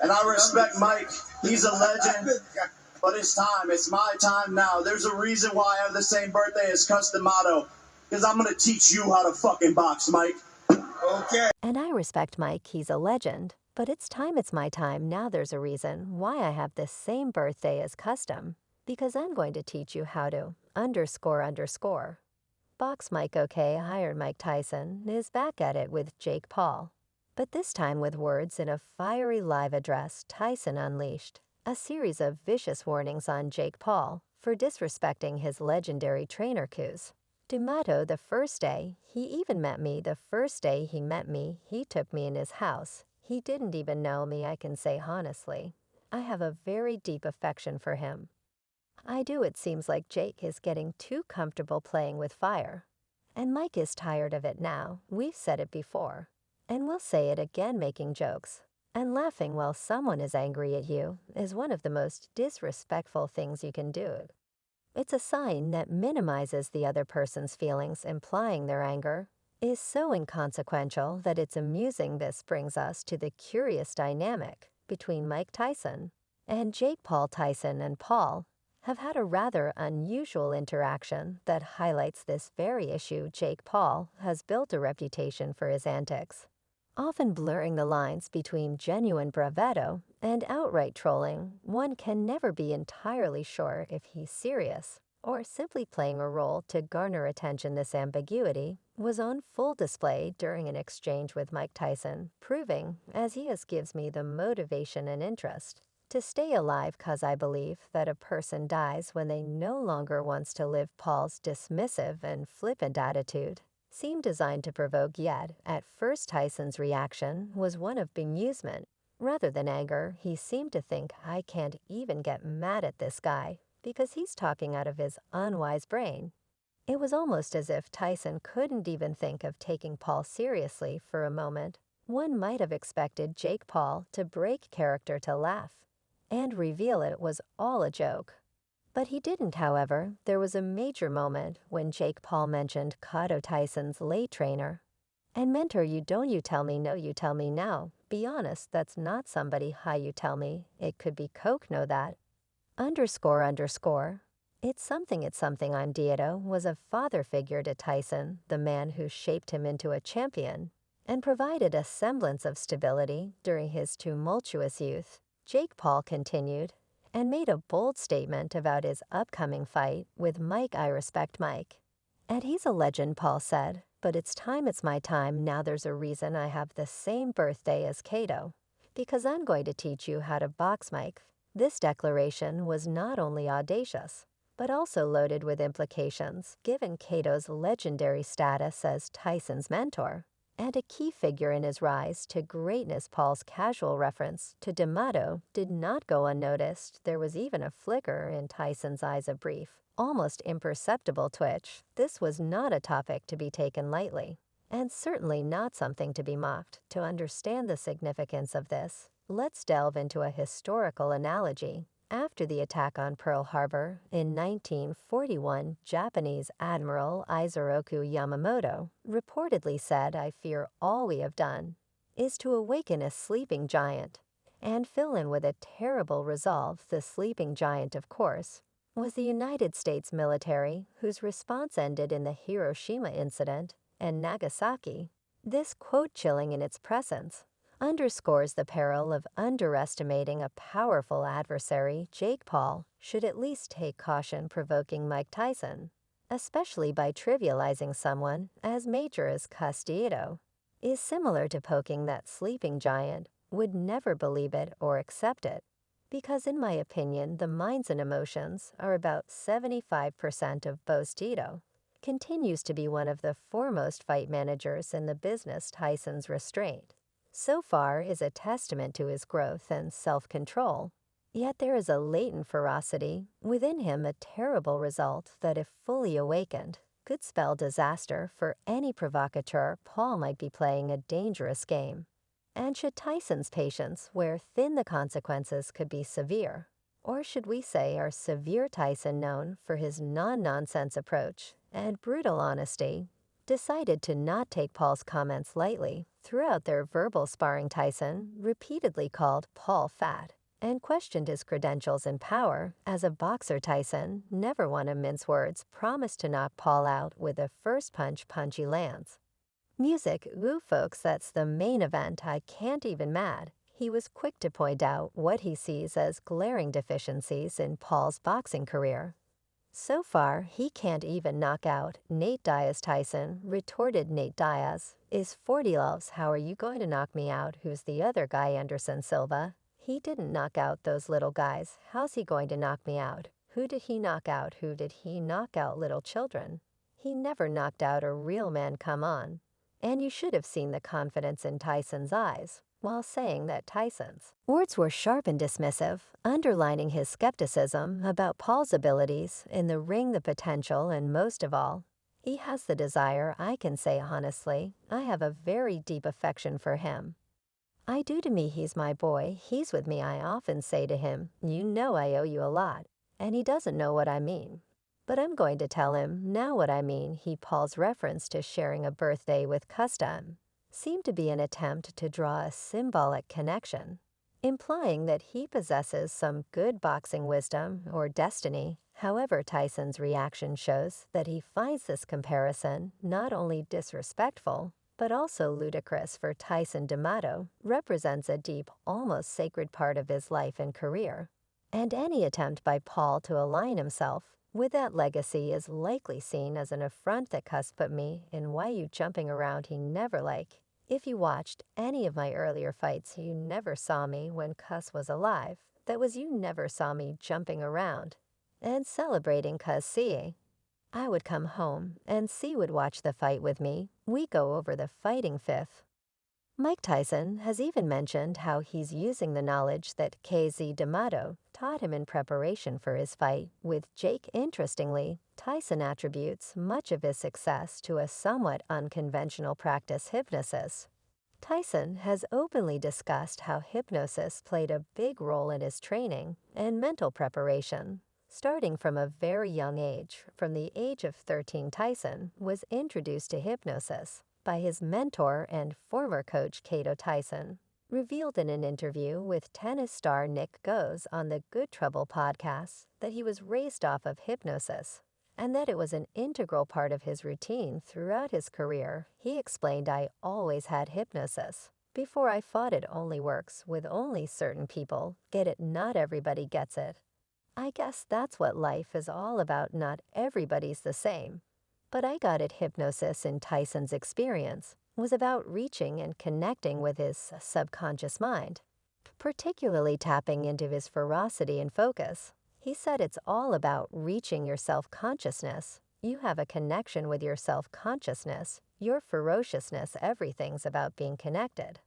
And I respect Mike. He's a legend. But it's time. It's my time now. There's a reason why I have the same birthday as Custom Motto. Because I'm going to teach you how to fucking box, Mike. Okay. And I respect Mike. He's a legend. But it's my time. Now there's a reason why I have the same birthday as Custom. Because I'm going to teach you how to __. Box Mike OK hired Mike Tyson is back at it with Jake Paul. But this time with words in a fiery live address Tyson unleashed a series of vicious warnings on Jake Paul for disrespecting his legendary trainer coups. D'Amato the first day he even met me, the first day he met me, he took me in his house. He didn't even know me, I can say honestly. I have a very deep affection for him. I do. It seems like Jake is getting too comfortable playing with fire. And Mike is tired of it now. We've said it before. And we'll say it again, making jokes. And laughing while someone is angry at you is one of the most disrespectful things you can do. It's a sign that minimizes the other person's feelings, implying their anger is so inconsequential that it's amusing. This brings us to the curious dynamic between Mike Tyson and Jake Paul. Tyson and Paul have had a rather unusual interaction that highlights this very issue. Jake Paul has built a reputation for his antics, often blurring the lines between genuine bravado and outright trolling. One can never be entirely sure if he's serious or simply playing a role to garner attention. This ambiguity was on full display during an exchange with Mike Tyson, proving, as he gives me the motivation and interest to stay alive, 'cause I believe that a person dies when they no longer wants to live. Paul's dismissive and flippant attitude seemed designed to provoke, yet at first Tyson's reaction was one of bemusement rather than anger. He seemed to think, I can't even get mad at this guy because he's talking out of his unwise brain. It was almost as if Tyson couldn't even think of taking Paul seriously for a moment. One might have expected Jake Paul to break character, to laugh and reveal it was all a joke. But he didn't. However, there was a major moment when Jake Paul mentioned Cotto, Tyson's late trainer and mentor. You tell me, no, you tell me now. Be honest, that's not somebody high, you tell me. It could be Coke, know that. __. It's something. I'm Dieto was a father figure to Tyson, the man who shaped him into a champion and provided a semblance of stability during his tumultuous youth. Jake Paul continued and made a bold statement about his upcoming fight with Mike. I respect Mike, and he's a legend, Paul said, but it's my time. Now there's a reason I have the same birthday as Kato, because I'm going to teach you how to box, Mike. This declaration was not only audacious, but also loaded with implications, given Kato's legendary status as Tyson's mentor and a key figure in his rise to greatness. Paul's casual reference to D'Amato did not go unnoticed. There was even a flicker in Tyson's eyes, a brief, almost imperceptible twitch. This was not a topic to be taken lightly, and certainly not something to be mocked. To understand the significance of this, let's delve into a historical analogy. After the attack on Pearl Harbor in 1941, Japanese Admiral Isoroku Yamamoto reportedly said, I fear all we have done is to awaken a sleeping giant and fill in with a terrible resolve. The sleeping giant, of course, was the United States military, whose response ended in the Hiroshima incident and Nagasaki. This quote, chilling in its presence, underscores the peril of underestimating a powerful adversary. Jake Paul should at least take caution provoking Mike Tyson, especially by trivializing someone as major as Castillo, is similar to poking that sleeping giant would never believe it or accept it, because in my opinion the minds and emotions are about 75% of both. Tito continues to be one of the foremost fight managers in the business. Tyson's restraint so far is a testament to his growth and self-control, yet there is a latent ferocity within him, a terrible result that, if fully awakened, could spell disaster for any provocateur. Paul might be playing a dangerous game, and should Tyson's patience wear thin, the consequences could be severe. Or should we say our severe Tyson, known for his non-nonsense approach and brutal honesty, decided to not take Paul's comments lightly. Throughout their verbal sparring, Tyson repeatedly called Paul fat and questioned his credentials and power. As a boxer, Tyson, never one to mince words, promised to knock Paul out with the first punch he lands. Music, ooh folks, that's the main event. I can't even mad. He was quick to point out what he sees as glaring deficiencies in Paul's boxing career. So far, he can't even knock out Nate Diaz. Tyson retorted. Nate Diaz is 40 loves. How are you going to knock me out? Who's the other guy? Anderson Silva. He didn't knock out those little guys. How's he going to knock me out? Who did he knock out? Who did he knock out? Little children. He never knocked out a real man. Come on. And you should have seen the confidence in Tyson's eyes while saying that. Tyson's words were sharp and dismissive, underlining his skepticism about Paul's abilities in the ring, the potential, and most of all, he has the desire. I can say honestly, I have a very deep affection for him. I do. To me, he's my boy. He's with me. I often say to him, you know I owe you a lot, and he doesn't know what I mean. But I'm going to tell him now what I mean. Paul's reference to sharing a birthday with Custom seemed to be an attempt to draw a symbolic connection, implying that he possesses some good boxing wisdom or destiny. However, Tyson's reaction shows that he finds this comparison not only disrespectful, but also ludicrous. For Tyson, D'Amato represents a deep, almost sacred part of his life and career, and any attempt by Paul to align himself with that legacy is likely seen as an affront. That Cuss put me in. Why you jumping around? He never like. If you watched any of my earlier fights, you never saw me when Cuss was alive. That was, you never saw me jumping around and celebrating. Cuz see, I would come home and C would watch the fight with me. We go over the fighting fifth. Mike Tyson has even mentioned how he's using the knowledge that KZ D'Amato taught him in preparation for his fight with Jake. Interestingly, Tyson attributes much of his success to a somewhat unconventional practice, hypnosis. Tyson has openly discussed how hypnosis played a big role in his training and mental preparation. Starting from a very young age, from the age of 13, Tyson was introduced to hypnosis by his mentor and former coach Cato. Tyson revealed in an interview with tennis star Nick Goes on the Good Trouble podcast that he was raised off of hypnosis and that it was an integral part of his routine throughout his career. He explained, I always had hypnosis. Before I fought, it only works with only certain people. Get it? Not everybody gets it. I guess that's what life is all about. Not everybody's the same. But I got it. Hypnosis, in Tyson's experience, was about reaching and connecting with his subconscious mind, particularly tapping into his ferocity and focus. He said it's all about reaching your self-consciousness. You have a connection with your self-consciousness, your ferociousness. Everything's about being connected.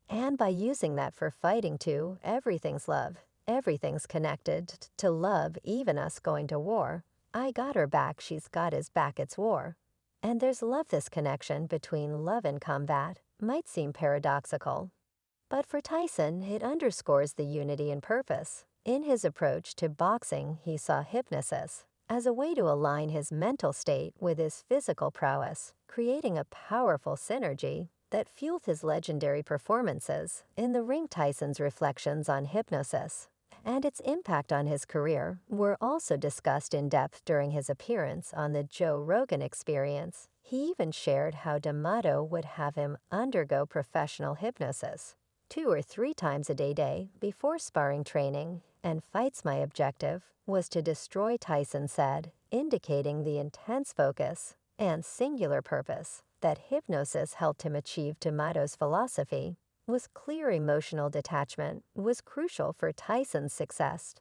And by using that for fighting too, everything's love. Everything's connected to love, even us going to war. I got her back, she's got his back, it's war. And there's love. This connection between love and combat might seem paradoxical, but for Tyson, it underscores the unity and purpose. In his approach to boxing, he saw hypnosis as a way to align his mental state with his physical prowess, creating a powerful synergy that fueled his legendary performances in the ring. Tyson's reflections on hypnosis and its impact on his career were also discussed in depth during his appearance on the Joe Rogan Experience. He even shared how D'Amato would have him undergo professional hypnosis 2 or 3 times a day before sparring, training, and fights. My objective was to destroy, Tyson said, indicating the intense focus and singular purpose that hypnosis helped him achieve. D'Amato's philosophy was clear. Emotional detachment was crucial for Tyson's success.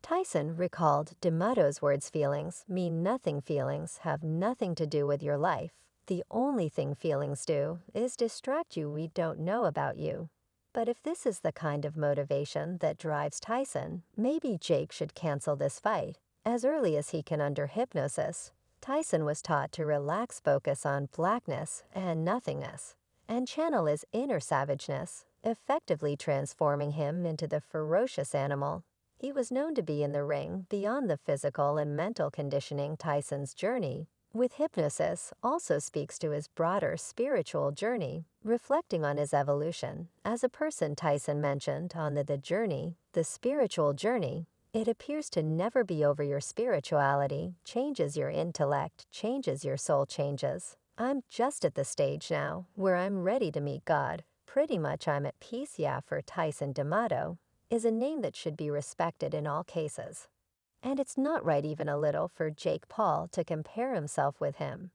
Tyson recalled D'Amato's words, feelings mean nothing. Feelings have nothing to do with your life. The only thing feelings do is distract you. We don't know about you. But if this is the kind of motivation that drives Tyson, maybe Jake should cancel this fight as early as he can. Under hypnosis, Tyson was taught to relax, focus on blackness and nothingness, and channel his inner savageness, effectively transforming him into the ferocious animal he was known to be in the ring. Beyond the physical and mental conditioning, Tyson's journey With hypnosis also speaks to his broader spiritual journey, reflecting on his evolution. As a person, Tyson mentioned on the Journey, the spiritual journey, it appears to never be over. Your spirituality changes, your intellect changes, your soul changes. I'm just at the stage now where I'm ready to meet God. Pretty much I'm at peace. Yeah, for Tyson D'Amato is a name that should be respected in all cases. And it's not right even a little for Jake Paul to compare himself with him.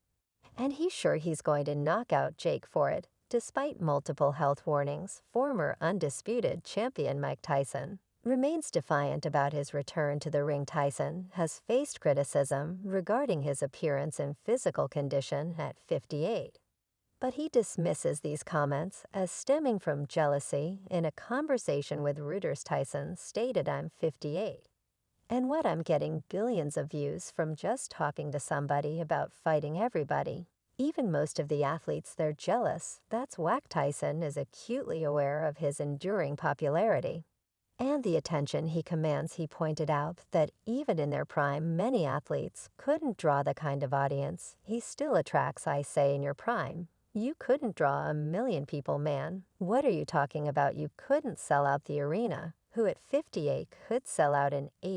And he's sure he's going to knock out Jake for it. Despite multiple health warnings, former undisputed champion Mike Tyson remains defiant about his return to the ring. Tyson has faced criticism regarding his appearance and physical condition at 58. But he dismisses these comments as stemming from jealousy. In a conversation with Reuters, Tyson stated, "I'm 58. And what, I'm getting billions of views from just talking to somebody about fighting everybody. Even most of the athletes, they're jealous. That's whack." Tyson is acutely aware of his enduring popularity and the attention he commands. He pointed out that even in their prime, many athletes couldn't draw the kind of audience he still attracts. "I say in your prime, you couldn't draw 1 million people, man. What are you talking about? You couldn't sell out the arena. Who at 58 could sell out an 8